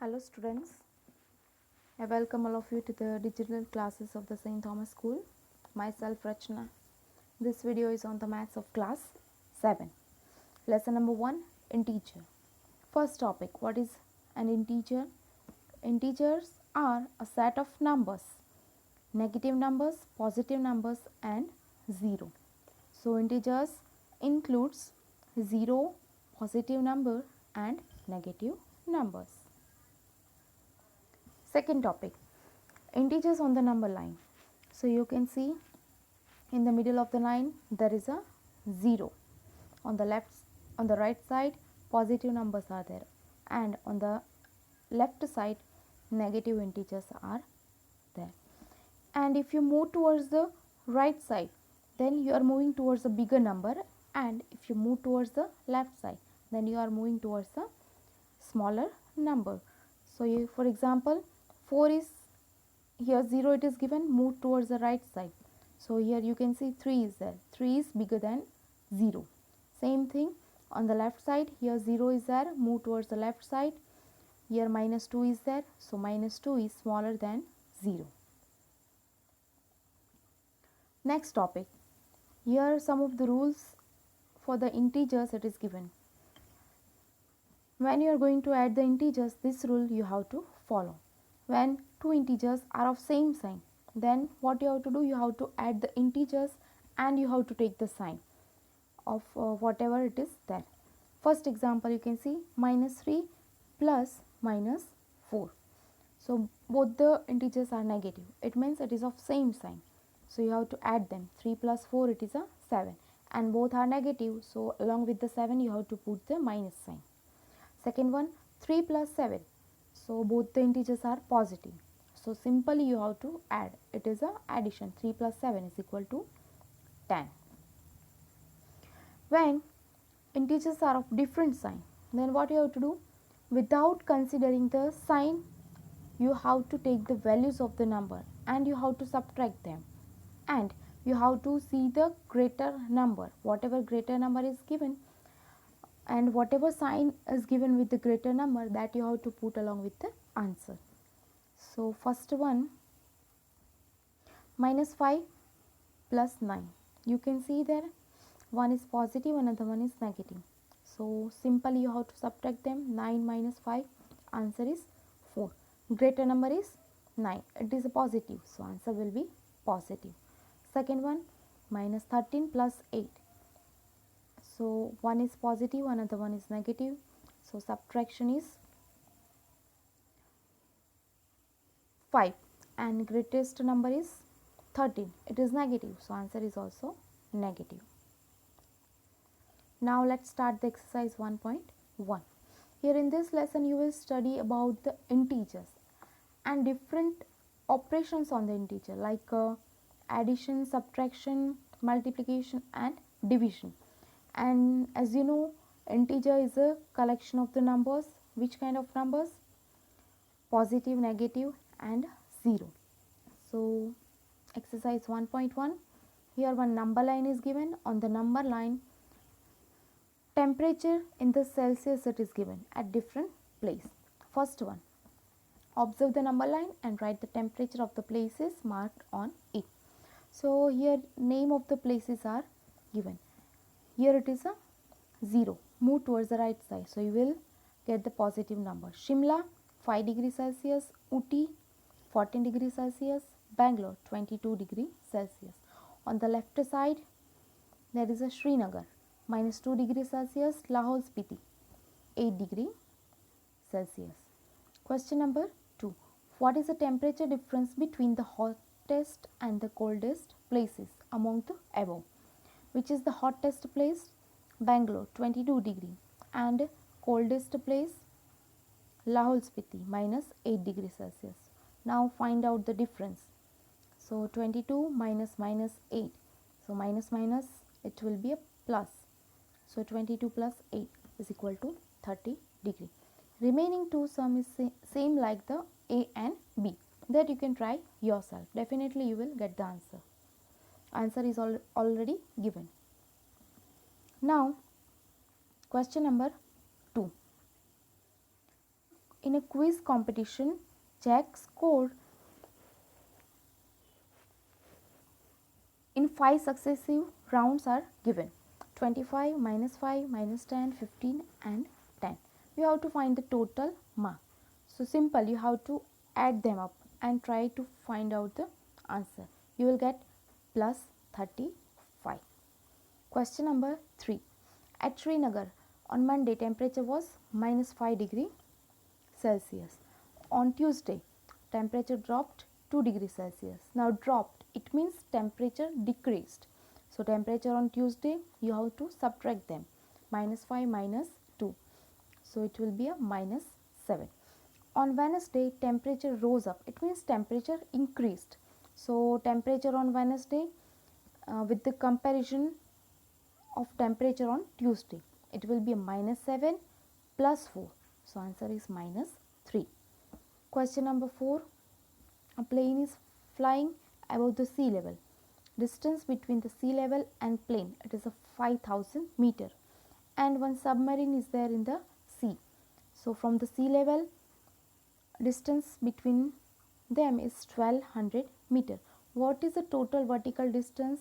Hello students, I welcome all of you to the digital classes of the St. Thomas School. Myself Rachna. This video is on the maths of class 7. Lesson number 1, integer. First topic, what is an integer? Integers are a set of numbers, negative numbers, positive numbers and 0. So integers includes 0, positive number and negative numbers. Second topic, integers on the number line. So you can see in the middle of the line there is a 0. On the right side positive numbers are there, and on the left side negative integers are there. And if you move towards the right side, then you are moving towards a bigger number, and if you move towards the left side, then you are moving towards a smaller number. So you, for example, 4 is here, 0 it is given, move towards the right side. So here you can see 3 is there, 3 is bigger than 0. Same thing on the left side, here 0 is there, move towards the left side. Here minus 2 is there, so minus 2 is smaller than 0. Next topic, here some of the rules for the integers it is given. When you are going to add the integers, this rule you have to follow. When two integers are of same sign, then what you have to do, you have to add the integers and you have to take the sign of whatever it is there. First example, you can see minus 3 plus minus 4. So both the integers are negative, it means it is of same sign. So you have to add them. 3 plus 4 it is a 7, and both are negative, so along with the 7 you have to put the minus sign. Second one, 3 plus 7. So both the integers are positive. So simply you have to add. It is a addition. 3 plus 7 is equal to 10. When integers are of different sign, then what you have to do? Without considering the sign, you have to take the values of the number and you have to subtract them. And you have to see the greater number. Whatever greater number is given, and whatever sign is given with the greater number, that you have to put along with the answer. So first one, minus 5 plus 9. You can see there one is positive, another one is negative. So simply you have to subtract them. 9 minus 5, answer is 4. Greater number is 9. It is a positive, so answer will be positive. Second one, minus 13 plus 8. So one is positive, another one is negative. So subtraction is 5, and greatest number is 13. It is negative, so answer is also negative. Now let's start the exercise 1.1. Here in this lesson you will study about the integers and different operations on the integer, like addition, subtraction, multiplication and division. And as you know, integer is a collection of the numbers. Which kind of numbers? Positive, negative and 0. So exercise 1.1, here one number line is given. On the number line, temperature in the Celsius it is given at different place. First one, observe the number line and write the temperature of the places marked on it. So here name of the places are given. Here it is a 0. Move towards the right side, so you will get the positive number. Shimla 5 degrees Celsius, Ooty 14 degrees Celsius, Bangalore 22 degrees Celsius. On the left side there is a Srinagar minus 2 degrees Celsius, Lahore Spiti 8 degrees Celsius. Question number 2. What is the temperature difference between the hottest and the coldest places among the above? Which is the hottest place? Bangalore 22 degree, and coldest place Lahore Spiti minus 8 degrees Celsius. Now find out the difference. So 22 minus minus 8. So minus minus it will be a plus. So 22 plus 8 is equal to 30 degree. Remaining two sum is same like the A and B. That you can try yourself. Definitely you will get the answer. Answer is already given. Now question number 2. in a quiz competition, Jack scored in 5 successive rounds are given: 25, minus 5, minus 10, 15 and 10. You have to find the total mark. So simple, you have to add them up and try to find out the answer. You will get plus 35. Question number 3. At Srinagar, on Monday temperature was minus 5 degree Celsius. On Tuesday, temperature dropped 2 degrees Celsius. Now dropped, it means temperature decreased. So temperature on Tuesday, you have to subtract them. Minus 5 minus 2. So it will be a minus 7. On Wednesday, temperature rose up. It means temperature increased. So temperature on Wednesday with the comparison of temperature on Tuesday, it will be a minus 7 plus 4. So answer is minus 3. Question number 4. A plane is flying above the sea level. Distance between the sea level and plane, it is a 5000 meter, and one submarine is there in the sea. So from the sea level, distance between them is 1200 meter. What is the total vertical distance?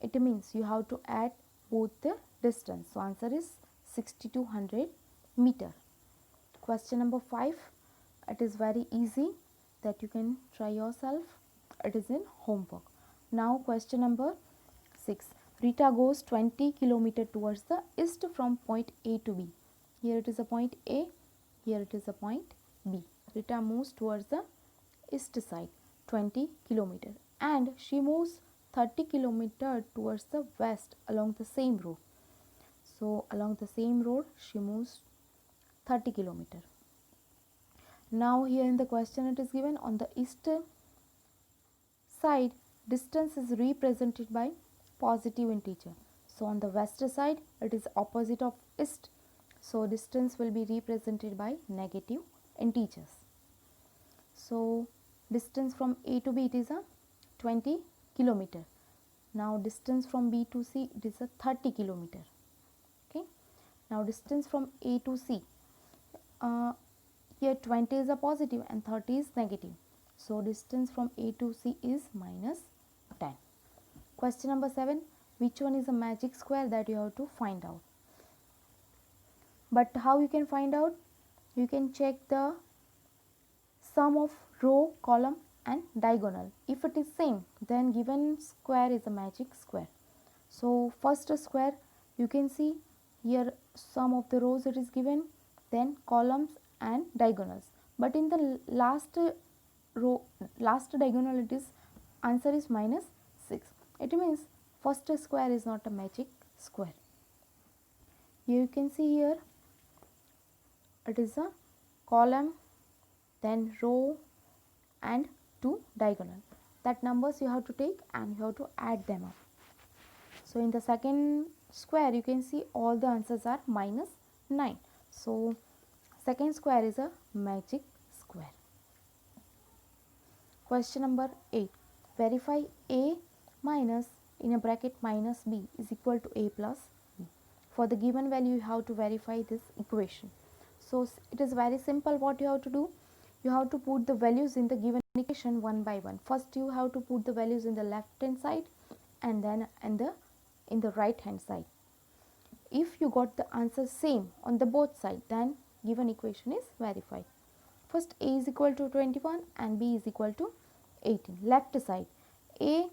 It means you have to add both the distance. So answer is 6200 meter. Question number 5. It is very easy that you can try yourself. It is in homework. Now question number 6. Rita goes 20 km towards the east from point A to B. Here it is a point A, here it is a point B. Rita moves towards the east side 20 km and she moves 30 km towards the west along the same road. So along the same road she moves 30 km. Now here in the question it is given on the east side distance is represented by positive integer. So on the west side it is opposite of east. So distance will be represented by negative integers. So distance from A to B it is a 20 km. Now distance from B to C it is a 30 km. Okay. Now distance from A to C. Here 20 is a positive and 30 is negative. So distance from A to C is minus 10. Question number 7. Which one is a magic square that you have to find out? But how you can find out? You can check the sum of row, column and diagonal. If it is same, then given square is a magic square. So first square, you can see here sum of the rows it is given, then columns and diagonals. But in the last row, last diagonal, it is answer is minus 6. It means first square is not a magic square. Here you can see here it is a column, then row and 2 diagonal. That numbers you have to take and you have to add them up. So in the second square you can see all the answers are minus 9. So second square is a magic square. Question number 8. Verify A minus in a bracket minus B is equal to A plus B. For the given value you have to verify this equation. So it is very simple. What you have to do, you have to put the values in the given equation one by one. First you have to put the values in the left hand side and then in the right hand side. If you got the answer same on the both side, then given equation is verified. First A is equal to 21 and B is equal to 18. Left side, A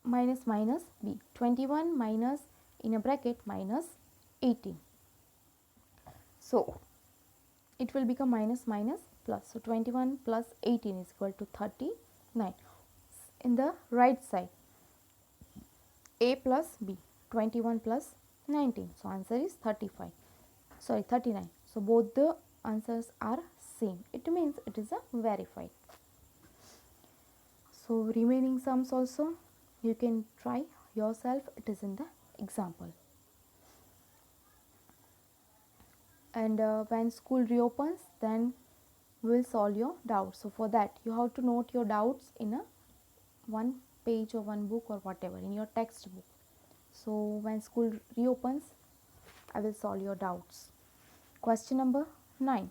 minus minus B, 21 minus in a bracket minus 18. So it will become minus minus plus. So 21 plus 18 is equal to 39. In the right side, A plus B, 21 plus 19. So answer is 35. Sorry, 39. So both the answers are same. It means it is a verified. So remaining sums also you can try yourself. It is in the example. And when school reopens, then we will solve your doubts. So for that you have to note your doubts in a one page or one book or whatever in your textbook. So when school reopens, I will solve your doubts. Question number 9.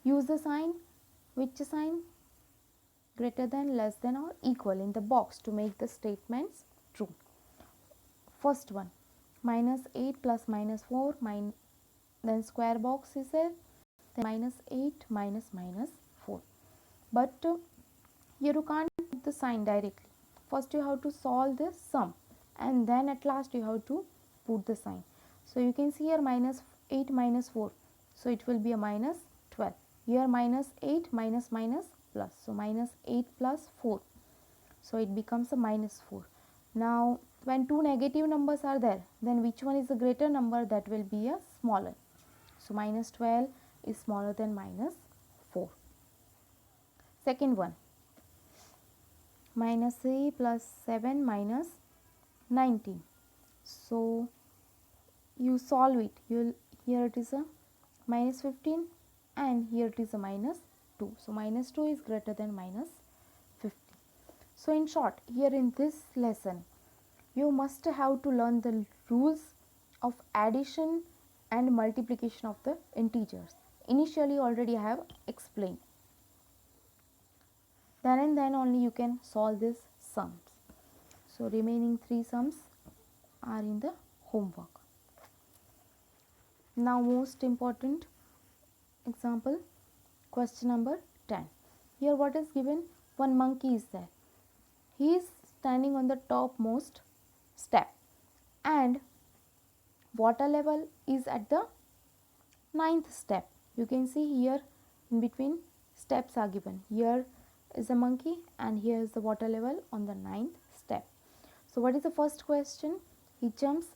Use the sign, which sign? Greater than, less than or equal in the box to make the statements true. First one, minus 8 plus minus 4, then square box is there, then minus 8 minus minus 4. But here you can't put the sign directly. First you have to solve the sum and then at last you have to put the sign. So you can see here minus 8 minus 4, so it will be a minus 12. Here minus 8 minus minus plus, so minus 8 plus 4, so it becomes a minus 4. Now when two negative numbers are there, then which one is the greater number? That will be a smaller. So minus 12 is smaller than minus 4. Second one, minus 3 plus 7 minus 19. So you solve it, here it is a minus 15 and here it is a minus 2. So minus 2 is greater than minus 50. So in short, here in this lesson you must have to learn the rules of addition and multiplication of the integers. Initially already I have explained. Then and then only you can solve these sums. So remaining 3 sums are in the homework. Now most important example, question number 10. Here what is given? One monkey is there. He is standing on the topmost step and water level is at the 9th step. You can see here in between steps are given. Here is a monkey and here is the water level on the 9th step. So what is the first question? He jumps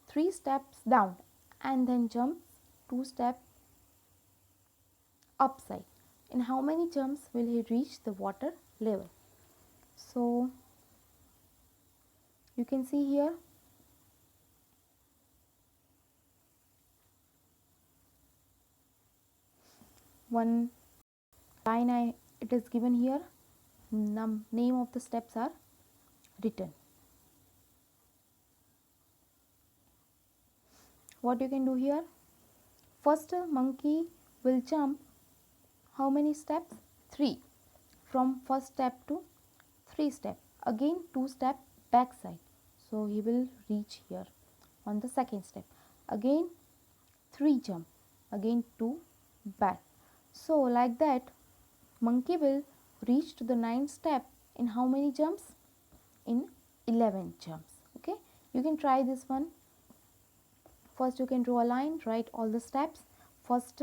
3 steps down and then jumps 2 steps upside. In how many jumps will he reach the water level? So you can see here one line it is given here, name of the steps are written. What you can do here? First monkey will jump how many steps? 3. From first step to 3 step. Again 2 step back side. So he will reach here on the second step. Again 3 jump. Again 2 back. So like that monkey will reach to the 9th step in how many jumps? In 11 jumps. Okay. You can try this one. First you can draw a line, write all the steps. First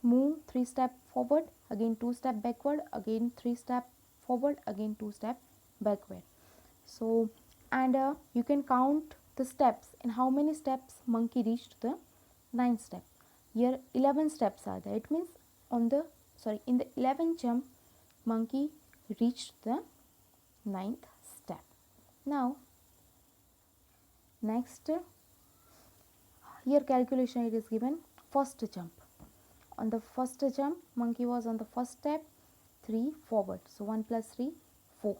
move 3 step forward, again 2 step backward, again 3 step forward, again 2 step backward. So and you can count the steps, in how many steps monkey reached the 9th step. Here 11 steps are there. It means in the 11th jump monkey reached the 9th step. Now next, here calculation it is given. First jump, on the first jump monkey was on the first step, 3 forward, so 1 plus 3 4.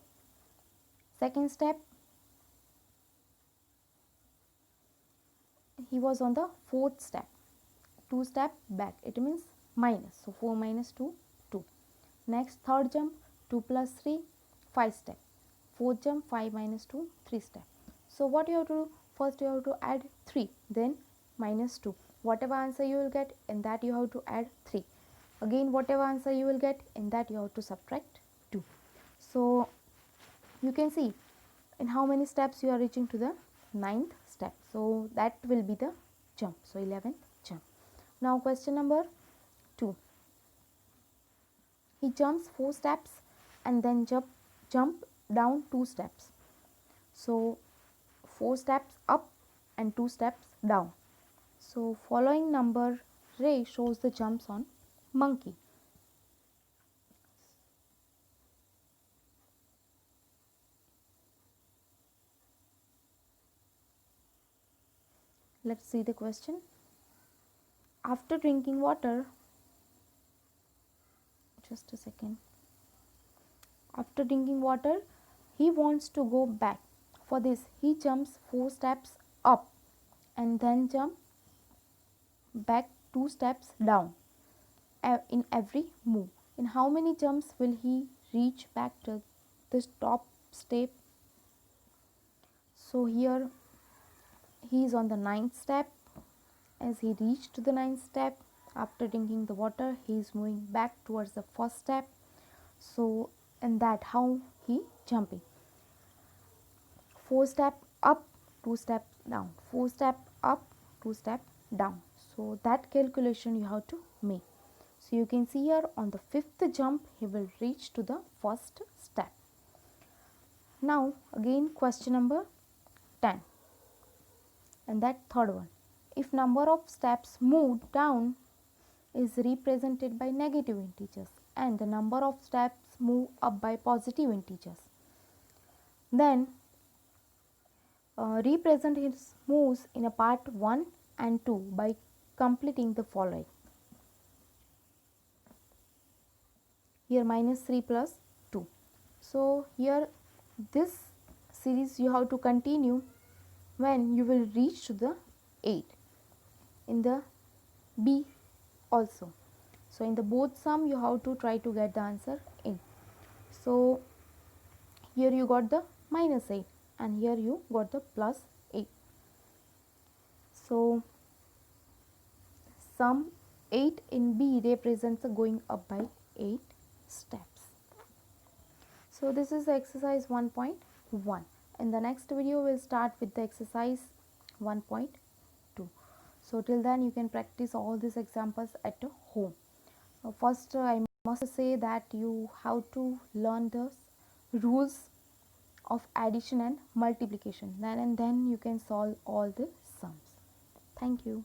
Second step he was on the 4th step, 2 step back, it means minus, so 4 minus 2 2. Next third jump 2 plus 3 5 step. Fourth jump 5 minus 2 3 step. So what you have to do? First you have to add 3, then minus 2. Whatever answer you will get, in that you have to add 3. Again whatever answer you will get, in that you have to subtract 2. So you can see in how many steps you are reaching to the 9th step. So that will be the jump. So 11th jump. Now question number 2. He jumps 4 steps and then jump down 2 steps. So 4 steps up and 2 steps down. So following number ray shows the jumps on monkey. Let's see the question. After drinking water, just a second. After drinking water, he wants to go back. For this, he jumps 4 steps up and then jump back 2 steps down. in every move. In how many jumps will he reach back to the top step? So here he is on the 9th step. As he reached the 9th step, after drinking the water, he is moving back towards the first step. So in that, how he jumping? 4 step up, 2 step down, 4 step up, 2 step down. So that calculation you have to make. So you can see here on the 5th jump he will reach to the first step. Now again question number 10, and that third one. If number of steps moved down is represented by negative integers and the number of steps move up by positive integers, then represent his moves in a part 1 and 2 by completing the following. Here minus 3 plus 2. So here this series you have to continue when you will reach to the 8 in the B also. So in the both sum you have to try to get the answer in. So here you got the minus 8 and here you got the plus 8. So sum 8 in B represents going up by 8 steps. So this is the exercise 1.1. In the next video we will start with the exercise 1.2. So till then you can practice all these examples at home. First I must say that you have to learn the rules of addition and multiplication, then you can solve all the sums. Thank you.